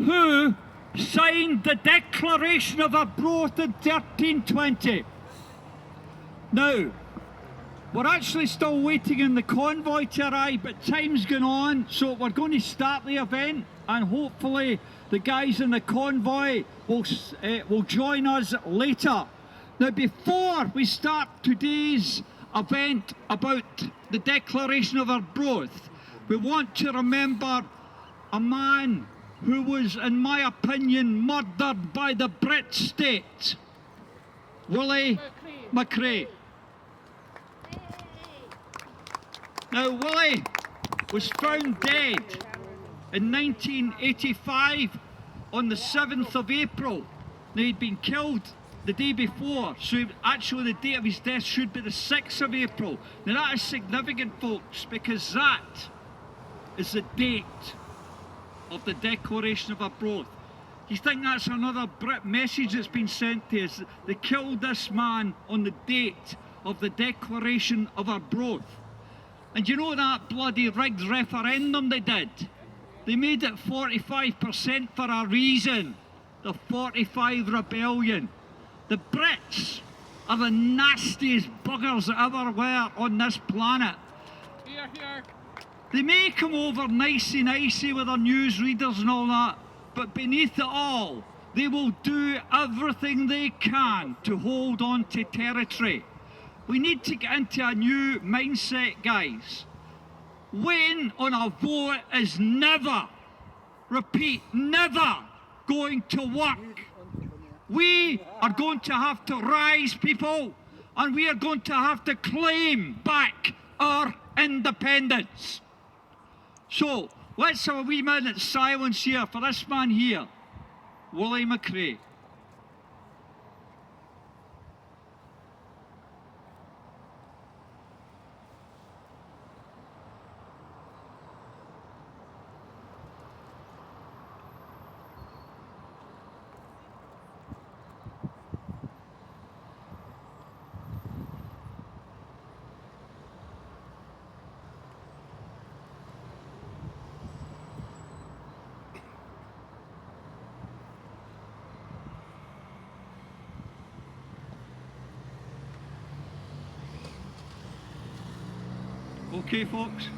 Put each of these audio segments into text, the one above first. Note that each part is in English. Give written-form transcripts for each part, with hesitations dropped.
who signed the Declaration of Arbroath in 1320. Now, we're actually still waiting on the convoy to arrive, but time's gone on, so we're going to start the event, and hopefully the guys in the convoy will join us later. Now, before we start today's event about the Declaration of Arbroath, we want to remember a man who was, in my opinion, murdered by the Brit state, Willie McRae. Now, Willie was found dead in 1985 on the 7th of April. Now, he'd been killed the day before, so actually the date of his death should be the 6th of April. Now, that is significant, folks, because that is the date of the Declaration of Arbroath. You think that's another Brit message that's been sent to us? They killed this man on the date of the Declaration of Arbroath. And you know that bloody rigged referendum they did? They made it 45% for a reason. The 45 rebellion. The Brits are the nastiest buggers that ever were on this planet. Here, here. They may come over nicey with their newsreaders and all that, but beneath it all, they will do everything they can to hold on to territory. We need to get into a new mindset, guys. Waiting on a vote is never, repeat, never going to work. We are going to have to rise, people, and we are going to have to claim back our independence. So, let's have a wee minute's silence here for this man here, Willie McRae. Okay, folks.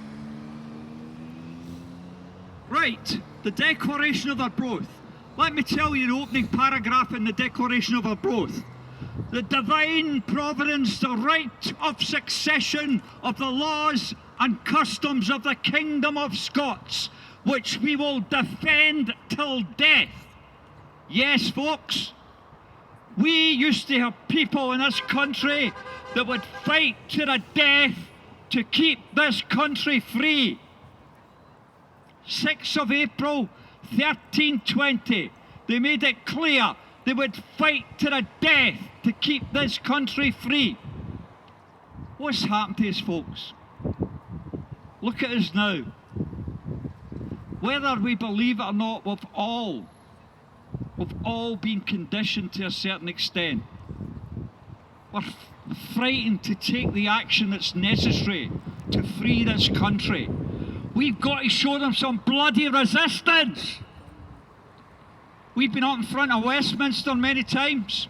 Right, the Declaration of Arbroath. Let me tell you the opening paragraph in the Declaration of Arbroath. The divine providence, the right of succession of the laws and customs of the Kingdom of Scots, which we will defend till death. Yes, folks, we used to have people in this country that would fight to the death to keep this country free. 6th of April 1320, they made it clear they would fight to the death to keep this country free. What's happened to us, folks? Look at us now. Whether we believe it or not, we've all been conditioned to a certain extent. We're frightened to take the action that's necessary to free this country. We've got to show them some bloody resistance. We've been up in front of Westminster many times.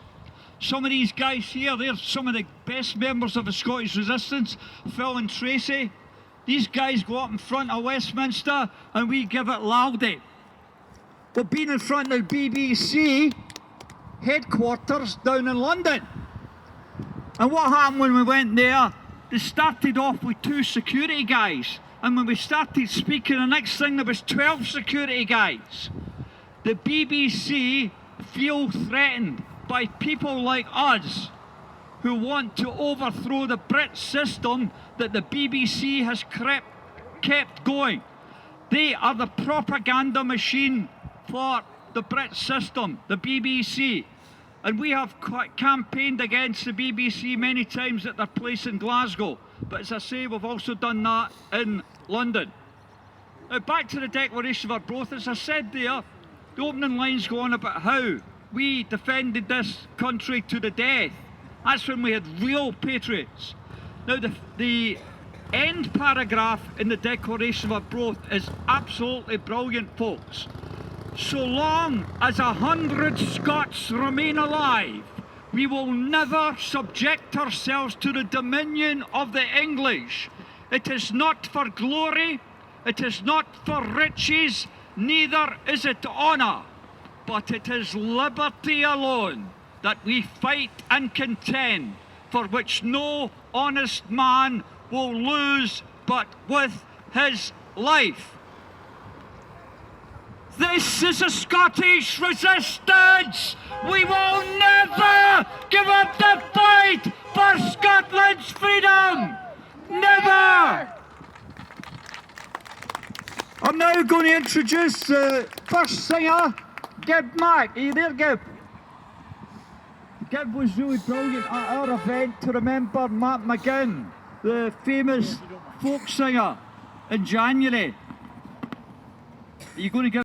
Some of these guys here, they're some of the best members of the Scottish Resistance, Phil and Tracy. These guys go up in front of Westminster and we give it loudly. We've been in front of the BBC headquarters down in London. And what happened when we went there? They started off with 2 security guys. And when we started speaking, the next thing there was 12 security guys. The BBC feel threatened by people like us who want to overthrow the Brit system that the BBC has kept going. They are the propaganda machine for the Brit system, the BBC. And we have campaigned against the BBC many times at their place in Glasgow. But as I say, we've also done that in London. Now, back to the Declaration of Arbroath. As I said there, the opening lines go on about how we defended this country to the death. That's when we had real patriots. Now, the end paragraph in the Declaration of Arbroath is absolutely brilliant, folks. So long as 100 Scots remain alive, we will never subject ourselves to the dominion of the English. It is not for glory, it is not for riches, neither is it honour, but it is liberty alone that we fight and contend, for which no honest man will lose but with his life. This is a Scottish resistance. We will never give up the fight for Scotland's freedom. Never! I'm now going to introduce the first singer, Gib Mack. Are you there, Gib? Gib was really brilliant at our event to remember Matt McGinn, the famous folk singer, in January. Are you going to give